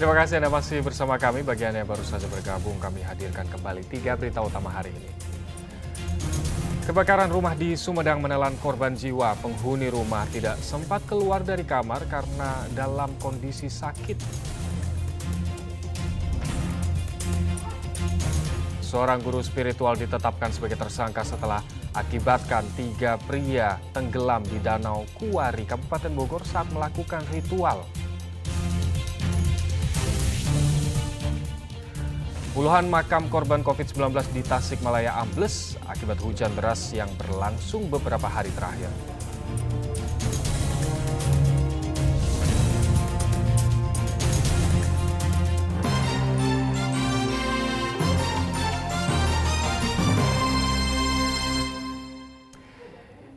Terima kasih Anda masih bersama kami. Bagi Anda yang baru saja bergabung, kami hadirkan kembali 3 berita utama hari ini. Kebakaran rumah di Sumedang menelan korban jiwa. Penghuni rumah tidak sempat keluar dari kamar karena dalam kondisi sakit. Seorang guru spiritual ditetapkan sebagai tersangka setelah akibatkan 3 pria tenggelam di Danau Kuwari, Kabupaten Bogor saat melakukan ritual. Puluhan makam korban COVID-19 di Tasikmalaya ambles akibat hujan deras yang berlangsung beberapa hari terakhir.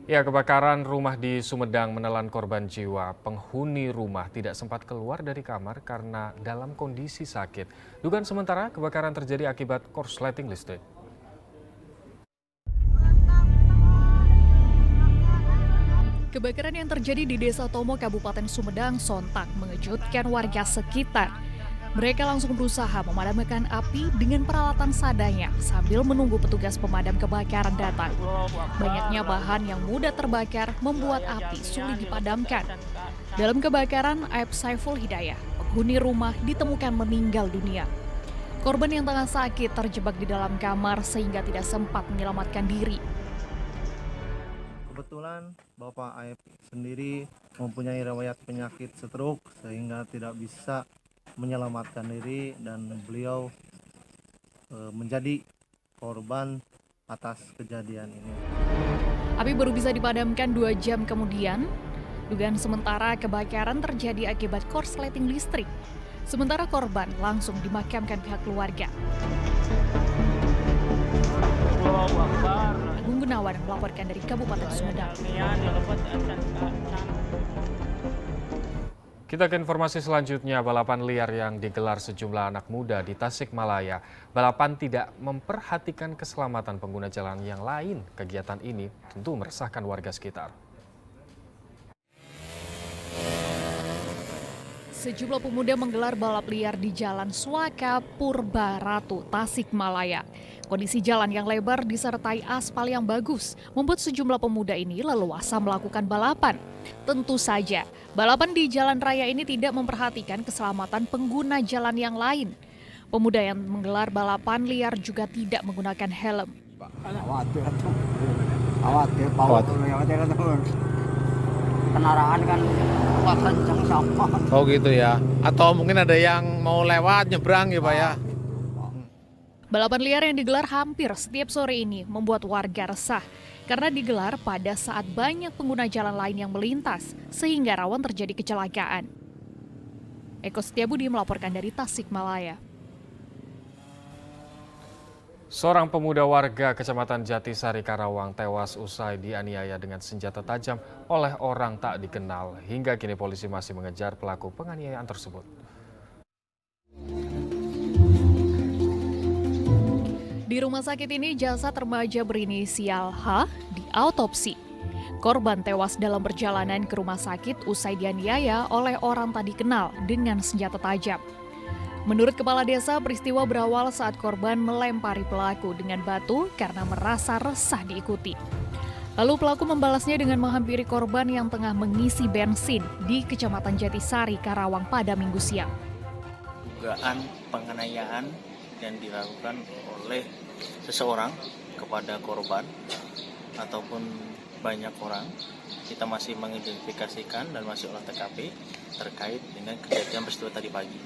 Ya, kebakaran rumah di Sumedang menelan korban jiwa. Penghuni rumah tidak sempat keluar dari kamar karena dalam kondisi sakit. Dugaan sementara kebakaran terjadi akibat korsleting listrik. Kebakaran yang terjadi di Desa Tomo, Kabupaten Sumedang sontak mengejutkan warga sekitar. Mereka langsung berusaha memadamkan api dengan peralatan seadanya sambil menunggu petugas pemadam kebakaran datang. Banyaknya bahan yang mudah terbakar membuat api sulit dipadamkan. Dalam kebakaran, Aib Saiful Hidayah, penghuni rumah, ditemukan meninggal dunia. Korban yang tengah sakit terjebak di dalam kamar sehingga tidak sempat menyelamatkan diri. Kebetulan Bapak Aib sendiri mempunyai riwayat penyakit stroke sehingga tidak bisa menyelamatkan diri dan beliau menjadi korban atas kejadian ini. Api baru bisa dipadamkan 2 jam kemudian. Dugaan sementara kebakaran terjadi akibat korsleting listrik. Sementara korban langsung dimakamkan pihak keluarga. Agung Gunawan melaporkan dari Kabupaten Sumedang. Kita ke informasi selanjutnya, balapan liar yang digelar sejumlah anak muda di Tasikmalaya. Balapan tidak memperhatikan keselamatan pengguna jalan yang lain. Kegiatan ini tentu meresahkan warga sekitar. Sejumlah pemuda menggelar balap liar di Jalan Suaka, Purbaratu, Tasikmalaya. Kondisi jalan yang lebar disertai aspal yang bagus membuat sejumlah pemuda ini leluasa melakukan balapan. Tentu saja, balapan di jalan raya ini tidak memperhatikan keselamatan pengguna jalan yang lain. Pemuda yang menggelar balapan liar juga tidak menggunakan helm. Kendaraan kan kencang sama. Oh gitu ya. Atau mungkin ada yang mau lewat nyebrang ya Pak ya. Balapan liar yang digelar hampir setiap sore ini membuat warga resah karena digelar pada saat banyak pengguna jalan lain yang melintas sehingga rawan terjadi kecelakaan. Eko Setiabudi melaporkan dari Tasikmalaya. Seorang pemuda warga Kecamatan Jatisari, Karawang tewas usai dianiaya dengan senjata tajam oleh orang tak dikenal. Hingga kini polisi masih mengejar pelaku penganiayaan tersebut. Di rumah sakit ini jasad remaja berinisial H diautopsi. Korban tewas dalam perjalanan ke rumah sakit usai dianiaya oleh orang tak dikenal dengan senjata tajam. Menurut kepala desa, peristiwa berawal saat korban melempari pelaku dengan batu karena merasa resah diikuti. Lalu pelaku membalasnya dengan menghampiri korban yang tengah mengisi bensin di Kecamatan Jatisari, Karawang pada Minggu siang. Dugaan penganiayaan yang dilakukan oleh seseorang kepada korban ataupun banyak orang, kita masih mengidentifikasikan dan masih olah TKP terkait dengan kejadian peristiwa tadi pagi.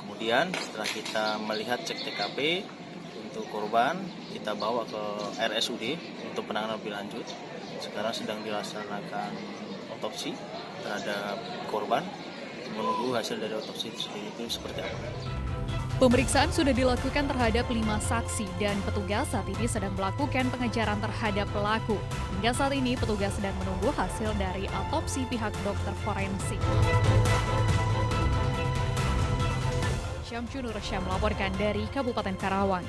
Kemudian setelah kita melihat cek TKP untuk korban, kita bawa ke RSUD untuk penanganan lebih lanjut. Sekarang sedang dilaksanakan otopsi terhadap korban, menunggu hasil dari otopsi itu seperti apa. Pemeriksaan sudah dilakukan terhadap 5 saksi dan petugas saat ini sedang melakukan pengejaran terhadap pelaku. Hingga saat ini petugas sedang menunggu hasil dari autopsi pihak dokter forensik. Syamsu Nursyah melaporkan dari Kabupaten Karawang.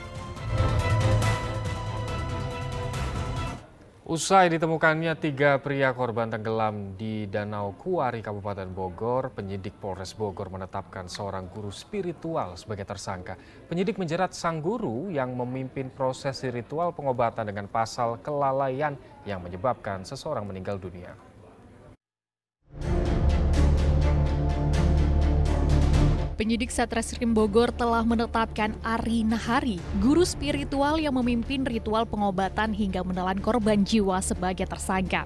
Usai ditemukannya 3 pria korban tenggelam di Danau Kuari, Kabupaten Bogor, penyidik Polres Bogor menetapkan seorang guru spiritual sebagai tersangka. Penyidik menjerat sang guru yang memimpin proses ritual pengobatan dengan pasal kelalaian yang menyebabkan seseorang meninggal dunia. Penyidik Satreskrim Bogor telah menetapkan Ari Nahari, guru spiritual yang memimpin ritual pengobatan hingga menelan korban jiwa sebagai tersangka.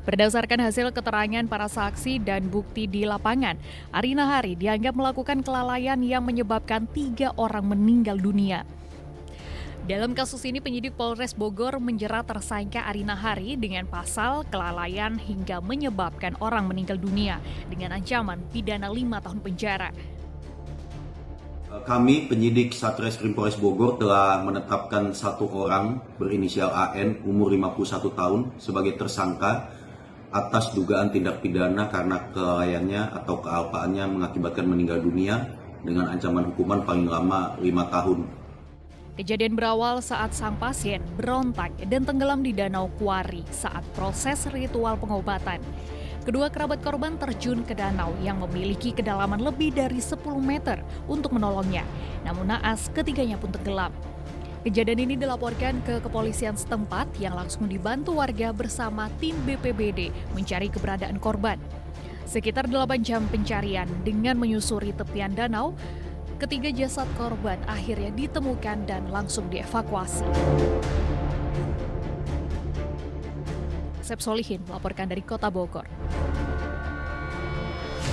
Berdasarkan hasil keterangan para saksi dan bukti di lapangan, Ari Nahari dianggap melakukan kelalaian yang menyebabkan 3 orang meninggal dunia. Dalam kasus ini, penyidik Polres Bogor menjerat tersangka Ari Nahari dengan pasal kelalaian hingga menyebabkan orang meninggal dunia dengan ancaman pidana 5 tahun penjara. Kami penyidik Satreskrim Polres Bogor telah menetapkan 1 orang berinisial AN umur 51 tahun sebagai tersangka atas dugaan tindak pidana karena kelalaiannya atau kealpaannya mengakibatkan meninggal dunia dengan ancaman hukuman paling lama 5 tahun. Kejadian berawal saat sang pasien berontak dan tenggelam di Danau Kuari saat proses ritual pengobatan. Kedua kerabat korban terjun ke danau yang memiliki kedalaman lebih dari 10 meter untuk menolongnya. Namun naas ketiganya pun tenggelam. Kejadian ini dilaporkan ke kepolisian setempat yang langsung dibantu warga bersama tim BPBD mencari keberadaan korban. Sekitar 8 jam pencarian dengan menyusuri tepian danau, ketiga jasad korban akhirnya ditemukan dan langsung dievakuasi. Sep Solihin melaporkan dari Kota Bogor.